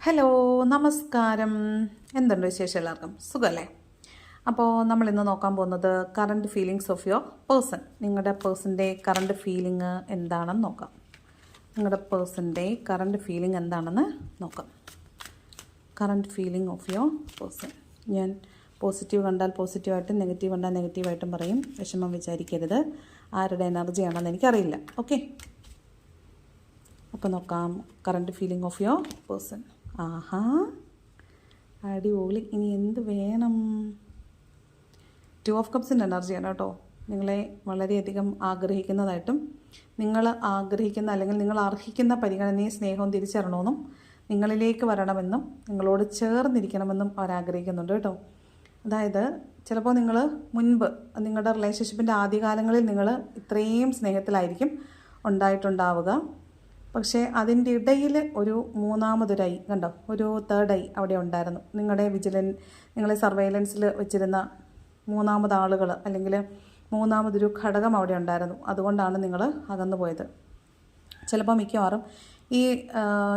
Hello, നമസ്കാരം. എന്തുണ്ട് വിശേഷം? എല്ലാവർക്കും സുഖമല്ലേ? അപ്പോൾ നമ്മൾ ഇന്ന് നോക്കാൻ പോകുന്നത് current feelings of your person. നിങ്ങളുടെ പേഴ്സൻ്റെ കറണ്ട് ഫീലിംഗ് എന്താണെന്ന് നോക്കാം. നിങ്ങളുടെ പേഴ്സൻ്റെ കറണ്ട് ഫീലിംഗ് എന്താണെന്ന് നോക്കാം. Current feeling of your person. ഞാൻ പോസിറ്റീവ് കണ്ടാൽ പോസിറ്റീവായിട്ടും നെഗറ്റീവ് കണ്ടാൽ നെഗറ്റീവായിട്ടും പറയും. വിഷമം വിചാരിക്കരുത്. ആരുടെ എനർജിയാണെന്ന് എനിക്കറിയില്ല. ഓക്കെ, അപ്പോൾ നോക്കാം. Current feeling of your person. ആഹാ, അടിപൊളി. ഇനി എന്ത് വേണം? 2 ഓഫ് കപ്സിൻ്റെ എനർജിയാണ് കേട്ടോ. നിങ്ങളെ വളരെയധികം ആഗ്രഹിക്കുന്നതായിട്ടും നിങ്ങൾ ആഗ്രഹിക്കുന്ന അല്ലെങ്കിൽ നിങ്ങൾ അർഹിക്കുന്ന പരിഗണനയും സ്നേഹവും തിരിച്ചറിയണമെന്നും നിങ്ങളിലേക്ക് വരണമെന്നും നിങ്ങളോട് ചേർന്നിരിക്കണമെന്നും അവരാഗ്രഹിക്കുന്നുണ്ട് കേട്ടോ. അതായത് ചിലപ്പോൾ നിങ്ങൾ മുൻപ് നിങ്ങളുടെ റിലേഷൻഷിപ്പിൻ്റെ ആദ്യകാലങ്ങളിൽ നിങ്ങൾ ഇത്രയും സ്നേഹത്തിലായിരിക്കും ഉണ്ടായിട്ടുണ്ടാവുക. പക്ഷേ അതിൻ്റെ ഇടയിൽ ഒരു മൂന്നാമതൊരൈ കണ്ടോ, ഒരു തേർഡ് ഐ അവിടെ ഉണ്ടായിരുന്നു. നിങ്ങളെ സർവൈലൻസിൽ വെച്ചിരുന്ന മൂന്നാമതാളുകൾ അല്ലെങ്കിൽ മൂന്നാമതൊരു ഘടകം അവിടെ ഉണ്ടായിരുന്നു. അതുകൊണ്ടാണ് നിങ്ങൾ അകന്നു പോയത്. ചിലപ്പോൾ മിക്കവാറും ഈ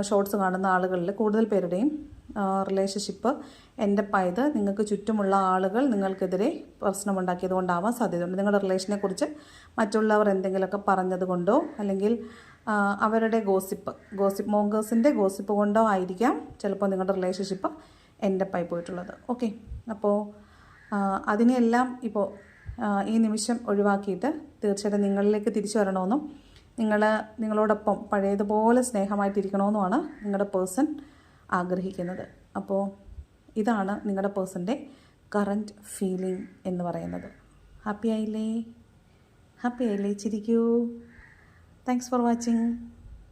ഷോർട്സ് കാണുന്ന ആളുകളിൽ കൂടുതൽ പേരുടെയും റിലേഷൻഷിപ്പ് എൻഡപ്പായത് നിങ്ങൾക്ക് ചുറ്റുമുള്ള ആളുകൾ നിങ്ങൾക്കെതിരെ പ്രശ്നമുണ്ടാക്കിയത് കൊണ്ടാവാൻ സാധ്യതയുണ്ട്. നിങ്ങളുടെ റിലേഷനെക്കുറിച്ച് മറ്റുള്ളവർ എന്തെങ്കിലുമൊക്കെ പറഞ്ഞത് കൊണ്ടോ അല്ലെങ്കിൽ അവരുടെ ഗോസിപ്പ് മോങ്കേഴ്സിൻ്റെ ഗോസിപ്പ് കൊണ്ടോ ആയിരിക്കാം ചിലപ്പോൾ നിങ്ങളുടെ റിലേഷൻഷിപ്പ് എൻഡപ്പായി പോയിട്ടുള്ളത്. ഓക്കെ, അപ്പോൾ അതിനെല്ലാം ഇപ്പോൾ ഈ നിമിഷം ഒഴിവാക്കിയിട്ട് തീർച്ചയായിട്ടും നിങ്ങളിലേക്ക് തിരിച്ചു വരണമെന്നും നിങ്ങളോടൊപ്പം പഴയതുപോലെ സ്നേഹമായിട്ടിരിക്കണമെന്നുമാണ് നിങ്ങളുടെ പേഴ്സൺ ആഗ്രഹിക്കുന്നത്. അപ്പോൾ ഇതാണ് നിങ്ങളുടെ പേഴ്സൻ്റെ കറൻറ്റ് ഫീലിംഗ് എന്ന് പറയുന്നത്. ഹാപ്പി ആയില്ലേ? ചിരിക്കൂ. Thanks for watching.